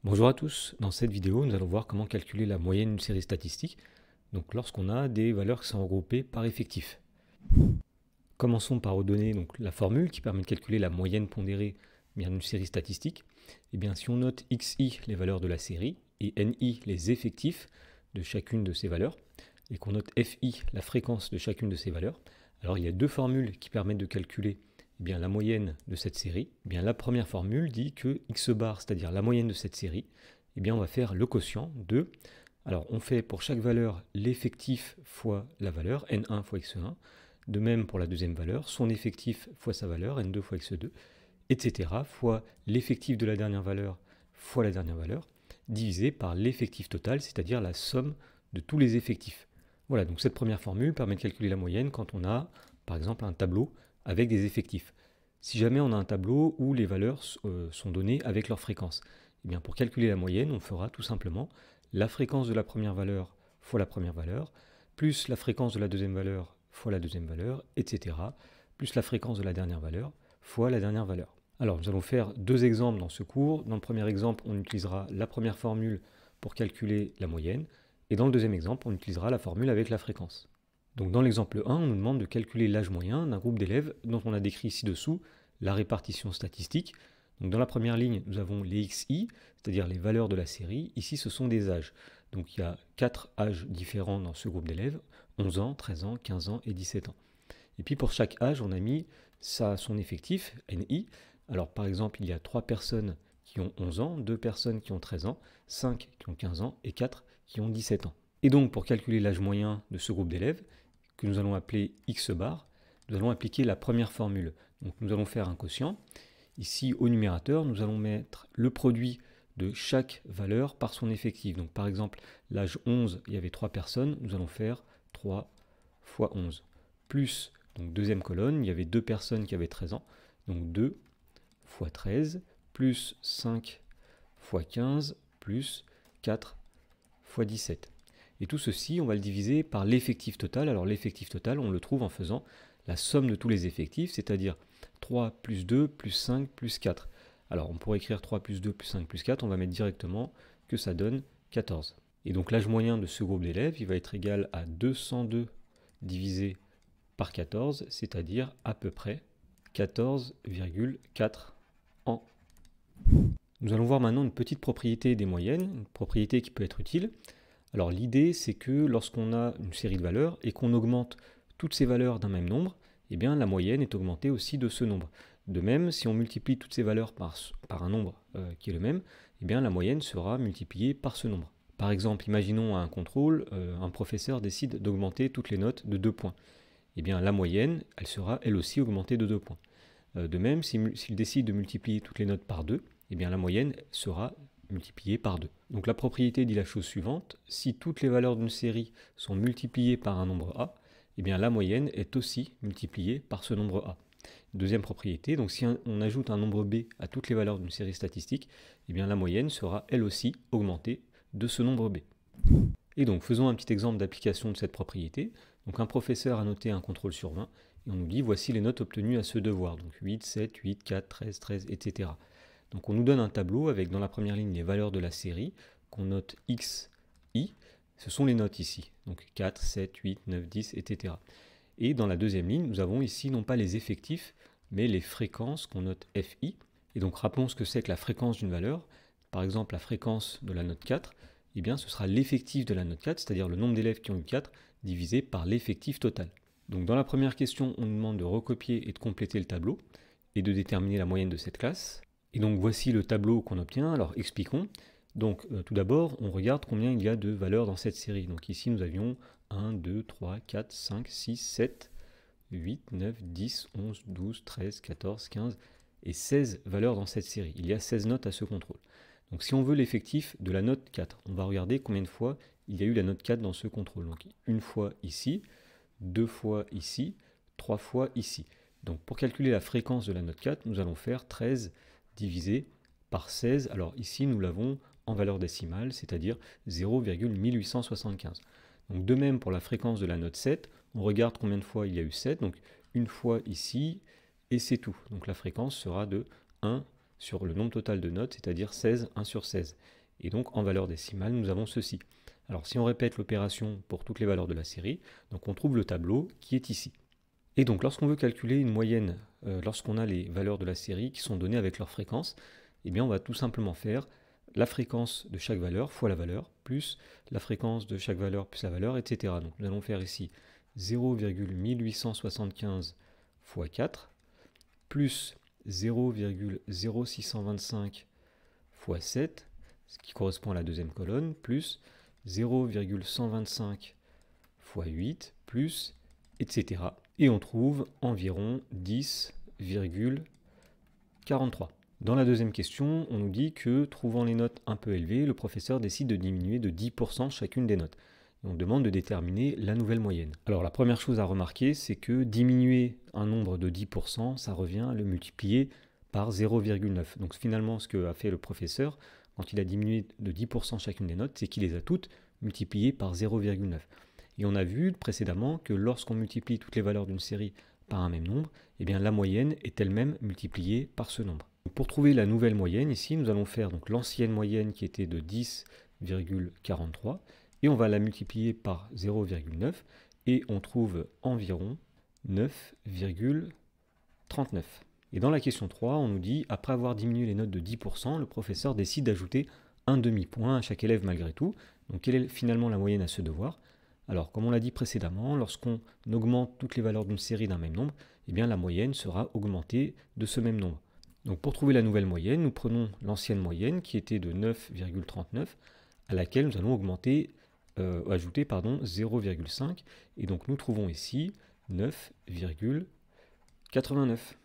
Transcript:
Bonjour à tous, dans cette vidéo nous allons voir comment calculer la moyenne d'une série statistique, donc lorsqu'on a des valeurs qui sont regroupées par effectif. Commençons par redonner donc la formule qui permet de calculer la moyenne pondérée d'une série statistique. Et bien si on note xi les valeurs de la série et ni les effectifs de chacune de ces valeurs, et qu'on note fi la fréquence de chacune de ces valeurs, alors il y a deux formules qui permettent de calculer la moyenne de cette série. La première formule dit que x bar, c'est-à-dire la moyenne de cette série, on va faire le quotient de, alors on fait pour chaque valeur l'effectif fois la valeur, n1 fois x1, de même pour la deuxième valeur, son effectif fois sa valeur, n2 fois x2, etc., fois l'effectif de la dernière valeur fois la dernière valeur, divisé par l'effectif total, c'est-à-dire la somme de tous les effectifs. Voilà, donc cette première formule permet de calculer la moyenne quand on a, par exemple, un tableau avec des effectifs. Si jamais on a un tableau où les valeurs sont données avec leur fréquence, pour calculer la moyenne, on fera tout simplement la fréquence de la première valeur fois la première valeur, plus la fréquence de la deuxième valeur fois la deuxième valeur, etc., plus la fréquence de la dernière valeur fois la dernière valeur. Alors, nous allons faire deux exemples dans ce cours. Dans le premier exemple, on utilisera la première formule pour calculer la moyenne, et dans le deuxième exemple, on utilisera la formule avec la fréquence. Donc dans l'exemple 1, on nous demande de calculer l'âge moyen d'un groupe d'élèves dont on a décrit ci-dessous la répartition statistique. Donc dans la première ligne, nous avons les xi, c'est-à-dire les valeurs de la série. Ici, ce sont des âges. Donc il y a 4 âges différents dans ce groupe d'élèves, 11 ans, 13 ans, 15 ans et 17 ans. Et puis pour chaque âge, on a mis son effectif, ni. Alors par exemple, il y a 3 personnes qui ont 11 ans, 2 personnes qui ont 13 ans, 5 qui ont 15 ans et 4 qui ont 17 ans. Et donc pour calculer l'âge moyen de ce groupe d'élèves, que nous allons appeler x bar, nous allons appliquer la première formule. Donc nous allons faire un quotient. Ici au numérateur, nous allons mettre le produit de chaque valeur par son effectif. Donc par exemple, l'âge 11, il y avait 3 personnes, nous allons faire 3 fois 11. Plus, donc deuxième colonne, il y avait 2 personnes qui avaient 13 ans, donc 2 fois 13, plus 5 fois 15, plus 4 fois 17. Et tout ceci, on va le diviser par l'effectif total. Alors l'effectif total, on le trouve en faisant la somme de tous les effectifs, c'est-à-dire 3 plus 2 plus 5 plus 4. Alors on pourrait écrire 3 plus 2 plus 5 plus 4, on va mettre directement que ça donne 14. Et donc l'âge moyen de ce groupe d'élèves, il va être égal à 202 divisé par 14, c'est-à-dire à peu près 14,4 ans. Nous allons voir maintenant une petite propriété des moyennes, une propriété qui peut être utile. Alors l'idée, c'est que lorsqu'on a une série de valeurs et qu'on augmente toutes ces valeurs d'un même nombre, la moyenne est augmentée aussi de ce nombre. De même, si on multiplie toutes ces valeurs par un nombre qui est le même, la moyenne sera multipliée par ce nombre. Par exemple, imaginons à un contrôle, un professeur décide d'augmenter toutes les notes de 2 points. La moyenne, elle sera elle aussi augmentée de 2 points. De même, s'il décide de multiplier toutes les notes par 2, la moyenne sera multipliée par 2. Donc la propriété dit la chose suivante: si toutes les valeurs d'une série sont multipliées par un nombre a, la moyenne est aussi multipliée par ce nombre a. Deuxième propriété, donc si on ajoute un nombre b à toutes les valeurs d'une série statistique, la moyenne sera elle aussi augmentée de ce nombre b. Et donc faisons un petit exemple d'application de cette propriété. Donc un professeur a noté un contrôle sur 20, et on nous dit voici les notes obtenues à ce devoir, donc 8, 7, 8, 4, 13, 13, etc. Donc on nous donne un tableau avec dans la première ligne les valeurs de la série, qu'on note x, i, ce sont les notes ici, donc 4, 7, 8, 9, 10, etc. Et dans la deuxième ligne, nous avons ici non pas les effectifs, mais les fréquences qu'on note fi. Et donc rappelons ce que c'est que la fréquence d'une valeur. Par exemple, la fréquence de la note 4, ce sera l'effectif de la note 4, c'est-à-dire le nombre d'élèves qui ont eu 4, divisé par l'effectif total. Donc dans la première question, on nous demande de recopier et de compléter le tableau, et de déterminer la moyenne de cette classe. Et donc voici le tableau qu'on obtient. Alors expliquons. Donc tout d'abord, on regarde combien il y a de valeurs dans cette série. Donc ici, nous avions 1, 2, 3, 4, 5, 6, 7, 8, 9, 10, 11, 12, 13, 14, 15 et 16 valeurs dans cette série. Il y a 16 notes à ce contrôle. Donc si on veut l'effectif de la note 4, on va regarder combien de fois il y a eu la note 4 dans ce contrôle. Donc une fois ici, 2 fois ici, 3 fois ici. Donc pour calculer la fréquence de la note 4, nous allons faire 13 divisé par 16. Alors ici, nous l'avons en valeur décimale, c'est-à-dire 0,1875. Donc de même pour la fréquence de la note 7, on regarde combien de fois il y a eu 7, donc une fois ici, et c'est tout. Donc la fréquence sera de 1 sur le nombre total de notes, c'est-à-dire 16, 1 sur 16. Et donc en valeur décimale, nous avons ceci. Alors si on répète l'opération pour toutes les valeurs de la série, donc on trouve le tableau qui est ici. Et donc lorsqu'on veut calculer une moyenne, lorsqu'on a les valeurs de la série qui sont données avec leur fréquence, eh bien on va tout simplement faire la fréquence de chaque valeur fois la valeur, plus la fréquence de chaque valeur plus la valeur, etc. Donc nous allons faire ici 0,1875 fois 4, plus 0,0625 fois 7, ce qui correspond à la deuxième colonne, plus 0,125 fois 8, plus, etc. Et on trouve environ 10,43. Dans la deuxième question, on nous dit que, trouvant les notes un peu élevées, le professeur décide de diminuer de 10% chacune des notes. Et on demande de déterminer la nouvelle moyenne. Alors la première chose à remarquer, c'est que diminuer un nombre de 10%, ça revient à le multiplier par 0,9. Donc finalement, ce qu'a fait le professeur, quand il a diminué de 10% chacune des notes, c'est qu'il les a toutes multipliées par 0,9. Et on a vu précédemment que lorsqu'on multiplie toutes les valeurs d'une série par un même nombre, eh bien la moyenne est elle-même multipliée par ce nombre. Pour trouver la nouvelle moyenne, ici, nous allons faire l'ancienne moyenne qui était de 10,43 et on va la multiplier par 0,9 et on trouve environ 9,39. Et dans la question 3, on nous dit, après avoir diminué les notes de 10%, le professeur décide d'ajouter un demi-point à chaque élève malgré tout. Donc quelle est finalement la moyenne à ce devoir? Alors, comme on l'a dit précédemment, lorsqu'on augmente toutes les valeurs d'une série d'un même nombre, eh bien la moyenne sera augmentée de ce même nombre. Donc pour trouver la nouvelle moyenne, nous prenons l'ancienne moyenne qui était de 9,39 à laquelle nous allons ajouter 0,5 et donc nous trouvons ici 9,89.